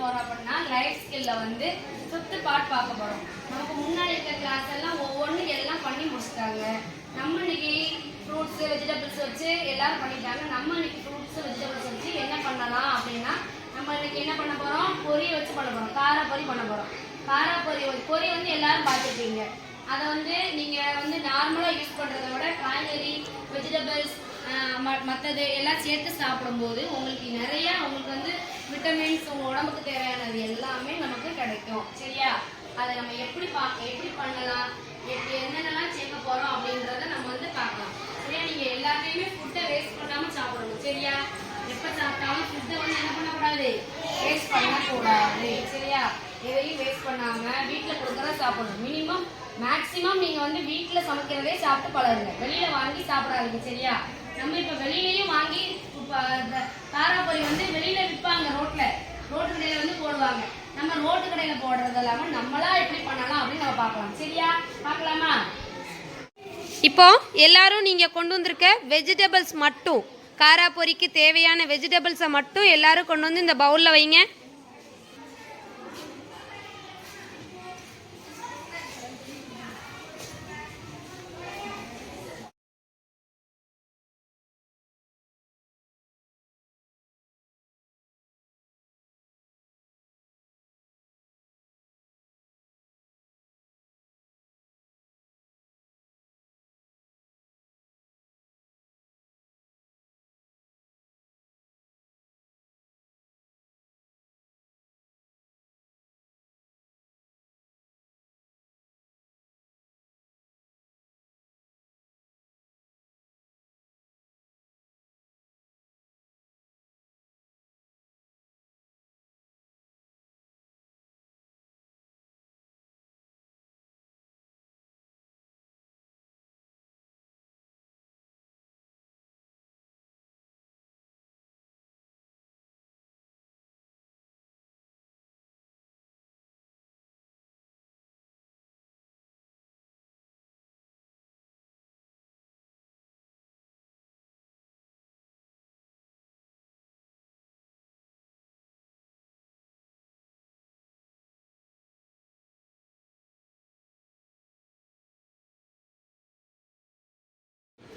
போறோம் அப்படின்னா லைஃப் ஸ்கில்ல வந்து 5th பார்ட் பார்க்க போறோம். நமக்கு முன்னாடி இருக்க கிளாஸ் எல்லாம் ஒவ்வொன்றும் எல்லாம் பண்ணி முடிச்சிட்டாங்க. நம்ம இன்னைக்கு ஃப்ரூட்ஸ் வெஜிடபிள்ஸ் வச்சு எல்லாரும் பண்ணிட்டாங்க. நம்ம இன்னைக்கு ஃப்ரூட்ஸ் வெஜிடபிள்ஸ் வச்சு என்ன பண்ணலாம் அப்படின்னா நம்ம இன்னைக்கு என்ன பண்ண போறோம், பொரி வச்சு பண்ண போறோம். கார பொரி பண்ண போறோம். கார பொரி வந்து எல்லாரும் பார்த்துருப்பீங்க. அதை வந்து நீங்க வந்து நார்மலா யூஸ் பண்றதை விட காய்கறி வெஜிடபிள்ஸ் மற்றது எல்லாம் சேர்த்து சாப்பிடும்போது உங்களுக்கு வந்து விட்டமின்ஸ் உங்க உடம்புக்கு தேவையானது எல்லாமே நமக்கு கிடைக்கும். சரியா? அதை நம்ம எப்படி பண்ணலாம், என்னென்னலாம் சேர்க்க போறோம் அப்படின்றத நம்ம வந்து பார்க்கலாம். சரியா? நீங்க எல்லாத்தையுமே ஃபுட்டை வேஸ்ட் பண்ணாம சாப்பிடணும். சரியா? எப்ப சாப்பிட்டாலும் ஃபுட்டை வந்து என்ன பண்ணக்கூடாது, வேஸ்ட் பண்ணக்கூடாது. சரியா? எதையும் வேஸ்ட் பண்ணாம வீட்டில் கொடுக்குறத சாப்பிடணும். மேக்சிமம் நீங்க வந்து வீட்டில் சமைக்கிறதே சாப்பிட்டு பழகுங்க. வெளியில வாங்கி சாப்பிடாதீங்க. சரியா? நம்ம இப்ப வெளியிலயும் வாங்கி காராப்பொரி வந்து வெளியில விற்பாங்க. ரோட்டு கடையில வந்து போடுவாங்க. நம்ம ரோட்டு கடையில போடுறது இல்லாம நம்மளா எப்படி பண்ணலாம் அப்படின்னு நம்ம பார்க்கலாம். சரியா? பார்க்கலாமா? இப்போ எல்லாரும் நீங்க கொண்டு வந்திருக்க வெஜிடபிள்ஸ் மட்டும், காராப்பொரிக்கு தேவையான வெஜிடபிள்ஸை மட்டும் எல்லாரும் கொண்டு வந்து இந்த பவுல்ல வைங்க.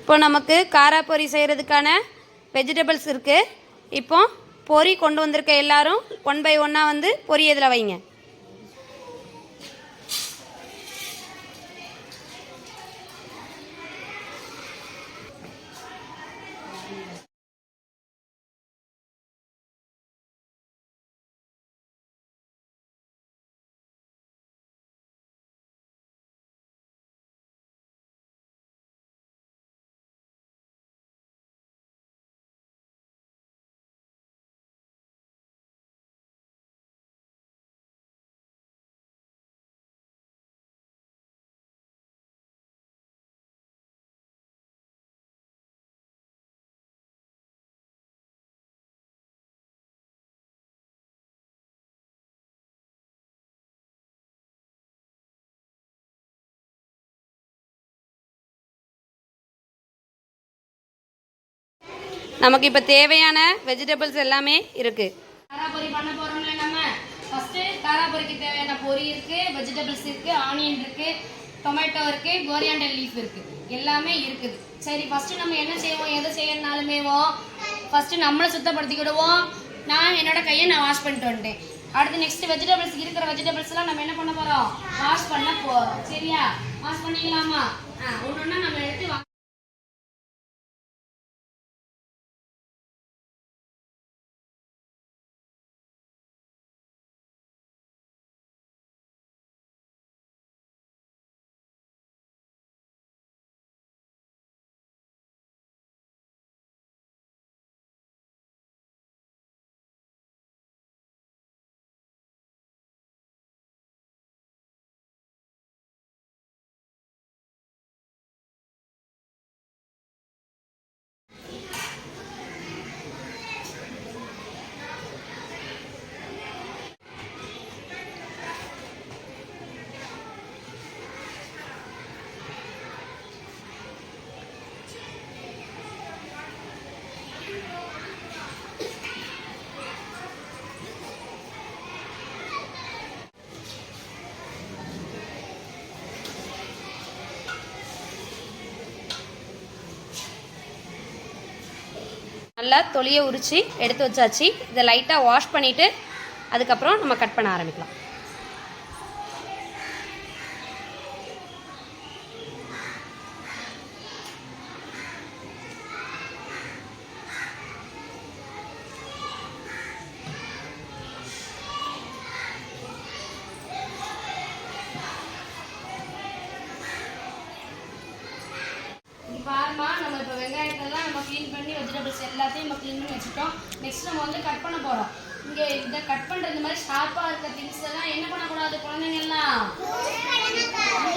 இப்போ நமக்கு காராப்பொரி செய்கிறதுக்கான வெஜிடபிள்ஸ் இருக்குது. இப்போ பொரி கொண்டு வந்திருக்க எல்லாரும் 1 by 1 வந்து பொரி இதில் வைங்க. நமக்கு இப்போ தேவையான வெஜிடபிள்ஸ் எல்லாமே இருக்குது. காராப்பொரி பண்ண போறோம்ல. நம்ம ஃபர்ஸ்ட் காராப்பொரிக்கு தேவையான பொரி இருக்கு, வெஜிடபிள்ஸ் இருக்கு, ஆனியன் இருக்கு, டொமேட்டோ இருக்கு, கோரியாண்டர் லீஃப் இருக்கு, எல்லாமே இருக்குது. சரி, ஃபர்ஸ்ட் நம்ம என்ன செய்வோம், எதை செய்யறதுனாலுமே ஃபர்ஸ்ட் நம்மளை சுத்தப்படுத்திக்கிடுவோம். நான் என்னோட கையை வாஷ் பண்ணிட்டு வந்துட்டேன். அடுத்து நெக்ஸ்ட் இருக்கிற வெஜிடபிள்ஸ்லாம் நம்ம என்ன பண்ண போறோம், வாஷ் பண்ண போறோம். சரியா? வாஷ் பண்ணிக்கலாமா? ஒன்னொன்னா நம்ம எடுத்து நல்லா தொலியை உரித்து எடுத்து வச்சாச்சு. இதை லைட்டாக வாஷ் பண்ணிவிட்டு அதுக்கப்புறம் நம்ம கட் பண்ண ஆரம்பிக்கலாம். பாருமா, நம்ம இப்போ வெங்காயத்தெல்லாம் நம்ம க்ளீன் பண்ணி வெஜிடபிள்ஸ் எல்லாத்தையும் நம்ம க்ளீன் பண்ணி வச்சுட்டோம். நெக்ஸ்ட் நம்ம வந்து கட் பண்ண போகிறோம். இங்கே இந்த கட் பண்ணுற இந்த மாதிரி ஷார்ப்பாக இருக்க திங்ஸ் எல்லாம் என்ன பண்ணக்கூடாது, குழந்தைங்கலாம்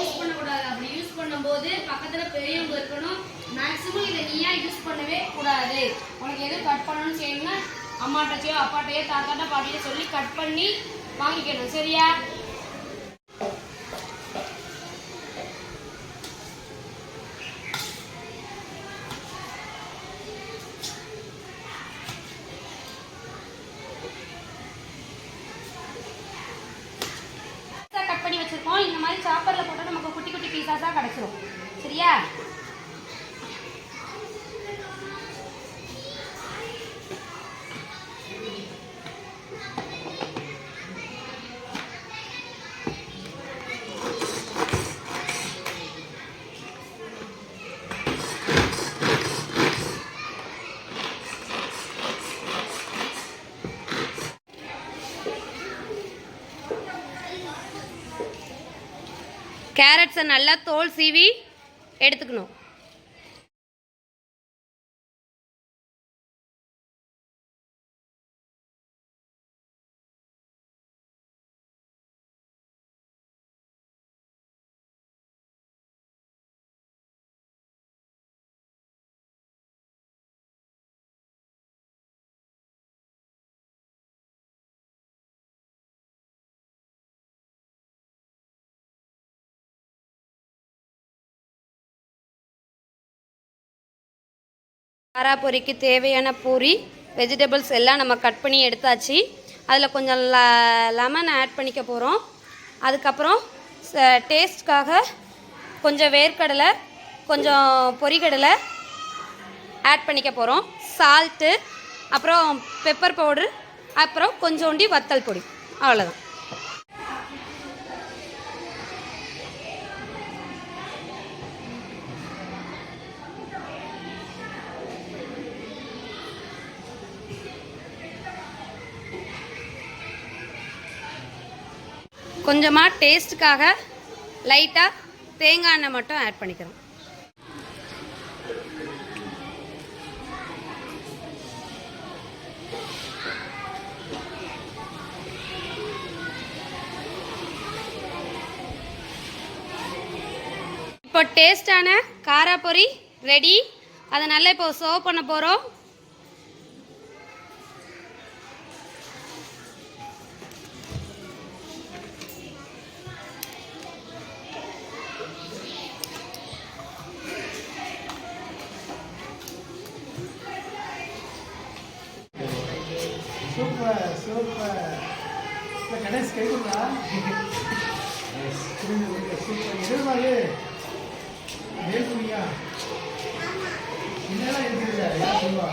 யூஸ் பண்ணக்கூடாது. அப்படி யூஸ் பண்ணும்போது பக்கத்தில் பெரியவங்க இருக்கணும். மேக்ஸிமம் இதை நீயா யூஸ் பண்ணவே கூடாது. உனக்கு எது கட் பண்ணணும்னு செய்யணும்னா அம்மாட்டையோ அப்பாட்டையோ தாத்தாட்ட பாட்டியோ சொல்லி கட் பண்ணி வாங்கிக்கணும். சரியா? பண்ணி வச்சிருக்கோம். இந்த மாதிரி சாப்பரில் போட்டால் நமக்கு குட்டி குட்டி பீஸாஸாக கிடைச்சிரும். சரியா? கேரட்ஸை நல்லா தோல் சீவி எடுத்துக்கணும். காரா பொரிக்கு தேவையான பூரி வெஜிடபிள்ஸ் எல்லாம் நம்ம கட் பண்ணி எடுத்தாச்சு. அதில் கொஞ்சம் லெமன் ஆட் பண்ணிக்க போகிறோம். அதுக்கப்புறம் டேஸ்ட்காக கொஞ்சம் வேர்க்கடலை, கொஞ்சம் பொரிகடலை ஆட் பண்ணிக்க போகிறோம். சால்ட்டு, அப்புறம் பெப்பர் பவுடர், அப்புறம் கொஞ்சோண்டி வத்தல் பொடி. அவ்வளோதான். கொஞ்சமாக டேஸ்ட்டுக்காக லைட்டாக தேங்காய் எண்ணெய் மட்டும் ஆட் பண்ணிக்கிறோம். இப்போ டேஸ்டான காராப்பொரி ரெடி. அதை நல்லா இப்போ சர்வ் பண்ண போகிறோம். Super super. கணேஷ் கேட்குங்களா? சூப்பர். எதிர்பாரு நேர்மையா என்னெல்லாம் இருக்குது யார் சொல்லுவா?